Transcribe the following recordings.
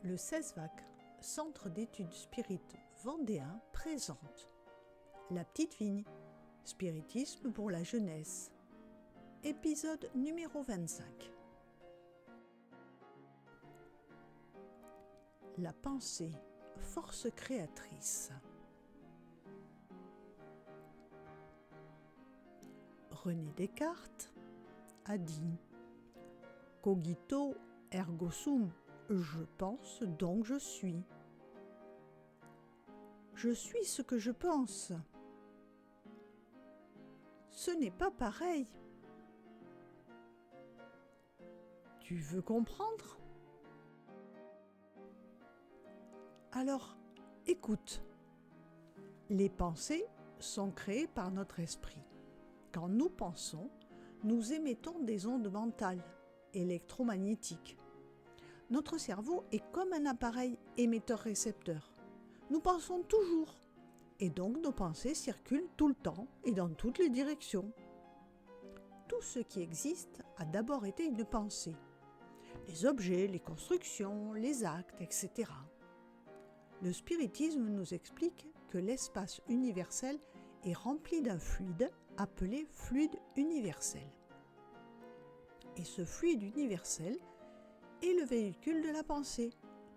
Le CESVAC, Centre d'études spirites vendéen, présente La Petite Vigne, Spiritisme pour la jeunesse. Épisode numéro 25. La pensée, force créatrice. René Descartes a dit « Cogito ergo sum », je pense donc je suis. Je suis ce que je pense. Ce n'est pas pareil. Tu veux comprendre ? Alors, écoute. Les pensées sont créées par notre esprit. Quand nous pensons, nous émettons des ondes mentales, électromagnétiques. Notre cerveau est comme un appareil émetteur-récepteur. Nous pensons toujours, et donc nos pensées circulent tout le temps et dans toutes les directions. Tout ce qui existe a d'abord été une pensée. Les objets, les constructions, les actes, etc. Le spiritisme nous explique que l'espace universel est rempli d'un fluide appelé fluide universel. Et ce fluide universel est le véhicule de la pensée,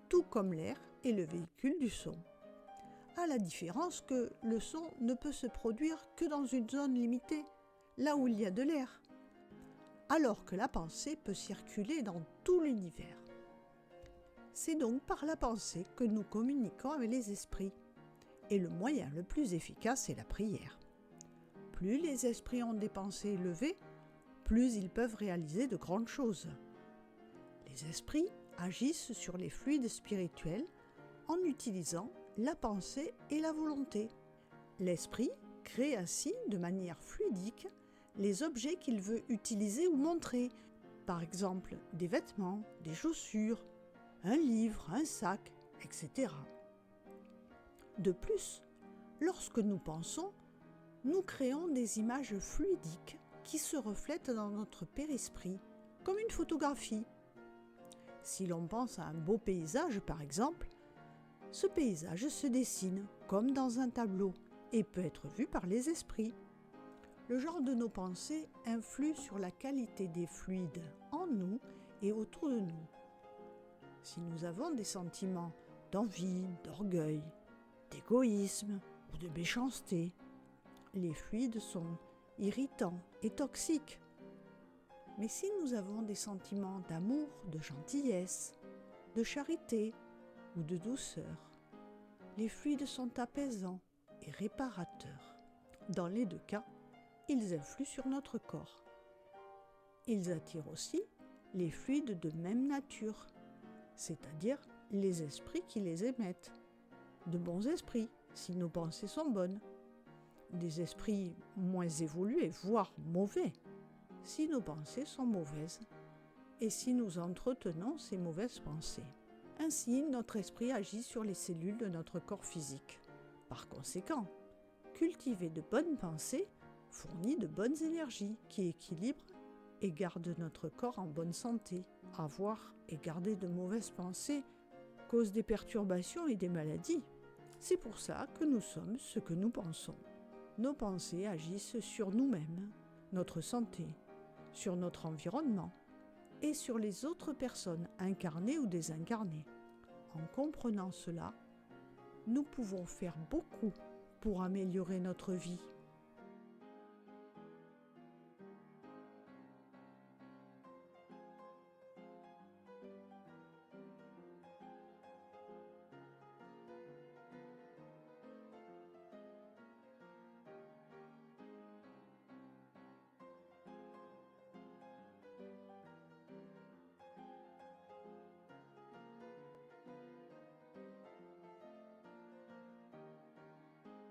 tout comme l'air est le véhicule du son. À la différence que le son ne peut se produire que dans une zone limitée, là où il y a de l'air, alors que la pensée peut circuler dans tout l'univers. C'est donc par la pensée que nous communiquons avec les esprits, et le moyen le plus efficace est la prière. Plus les esprits ont des pensées élevées, plus ils peuvent réaliser de grandes choses. Les esprits agissent sur les fluides spirituels en utilisant la pensée et la volonté. L'esprit crée ainsi de manière fluidique les objets qu'il veut utiliser ou montrer, par exemple des vêtements, des chaussures, un livre, un sac, etc. De plus, lorsque nous pensons, nous créons des images fluidiques qui se reflètent dans notre périsprit, comme une photographie. Si l'on pense à un beau paysage, par exemple, ce paysage se dessine comme dans un tableau et peut être vu par les esprits. Le genre de nos pensées influe sur la qualité des fluides en nous et autour de nous. Si nous avons des sentiments d'envie, d'orgueil, d'égoïsme ou de méchanceté, les fluides sont irritants et toxiques. Mais si nous avons des sentiments d'amour, de gentillesse, de charité ou de douceur, les fluides sont apaisants et réparateurs. Dans les deux cas, ils influent sur notre corps. Ils attirent aussi les fluides de même nature, c'est-à-dire les esprits qui les émettent. De bons esprits, si nos pensées sont bonnes. Des esprits moins évolués, voire mauvais, si nos pensées sont mauvaises et si nous entretenons ces mauvaises pensées. Ainsi, notre esprit agit sur les cellules de notre corps physique. Par conséquent, cultiver de bonnes pensées fournit de bonnes énergies qui équilibrent et gardent notre corps en bonne santé. Avoir et garder de mauvaises pensées cause des perturbations et des maladies. C'est pour ça que nous sommes ce que nous pensons. Nos pensées agissent sur nous-mêmes, notre santé, sur notre environnement et sur les autres personnes incarnées ou désincarnées. En comprenant cela, nous pouvons faire beaucoup pour améliorer notre vie.